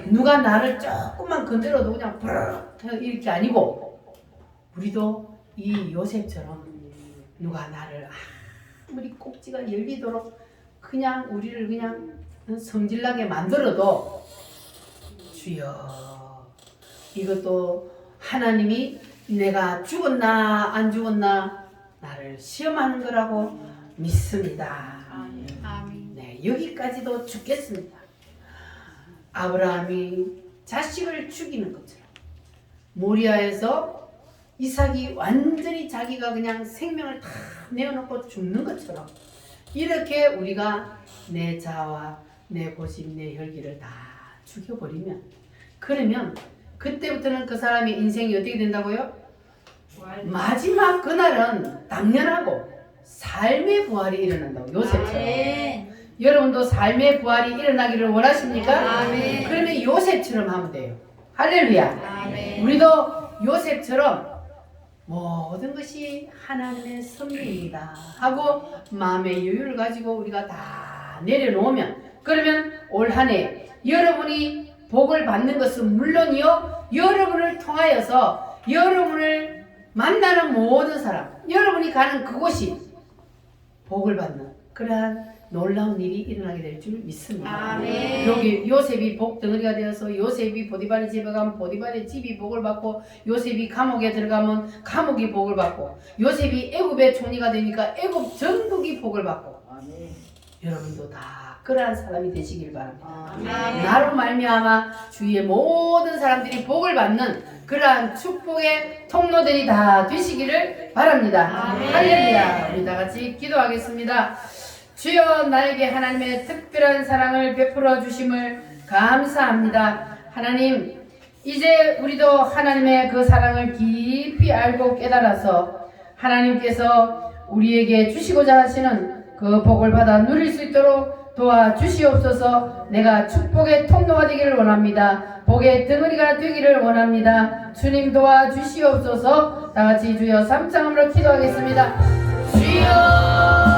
누가 나를 조금만 건드려도 그냥 부르륵 이렇게 아니고 우리도 이 요셉처럼 누가 나를 아무리 꼭지가 열리도록 그냥 우리를 그냥 성질나게 만들어도 주여 이것도 하나님이 내가 죽었나 안 죽었나 나를 시험하는 거라고 믿습니다. 네, 여기까지도 죽겠습니다. 아브라함이 자식을 죽이는 것처럼 모리아에서 이삭이 완전히 자기가 그냥 생명을 다 내어놓고 죽는 것처럼 이렇게 우리가 내 자아와 내 고집, 내 혈기를 다 죽여버리면 그러면 그때부터는 그 사람의 인생이 어떻게 된다고요? 마지막 그날은 당연하고 삶의 부활이 일어난다고 요셉처럼. 아멘. 여러분도 삶의 부활이 일어나기를 원하십니까? 아멘. 그러면 요셉처럼 하면 돼요. 할렐루야. 아멘. 우리도 요셉처럼 모든 것이 하나님의 섭리입니다 하고 마음의 여유를 가지고 우리가 다 내려놓으면 그러면 올 한 해 여러분이 복을 받는 것은 물론이요 여러분을 통하여서 여러분을 만나는 모든 사람 여러분이 가는 그곳이 복을 받는 그러한 놀라운 일이 일어나게 될 줄 믿습니다. 아멘. 여기 요셉이 복덩어리가 되어서 요셉이 보디발의 집에 가면 보디발의 집이 복을 받고 요셉이 감옥에 들어가면 감옥이 복을 받고 요셉이 애굽의 총리가 되니까 애굽 전국이 복을 받고 여러분도 다 그러한 사람이 되시길 바랍니다. 아멘. 나로 말미암아 주위의 모든 사람들이 복을 받는 그러한 축복의 통로들이 다 되시기를 바랍니다. 아멘. 할렐루야. 우리 다 같이 기도하겠습니다. 주여 나에게 하나님의 특별한 사랑을 베풀어 주심을 감사합니다. 하나님 이제 우리도 하나님의 그 사랑을 깊이 알고 깨달아서 하나님께서 우리에게 주시고자 하시는 그 복을 받아 누릴 수 있도록 도와주시옵소서. 내가 축복의 통로가 되기를 원합니다. 복의 덩어리가 되기를 원합니다. 주님 도와주시옵소서. 다같이 주여 3장으로 기도하겠습니다. 주여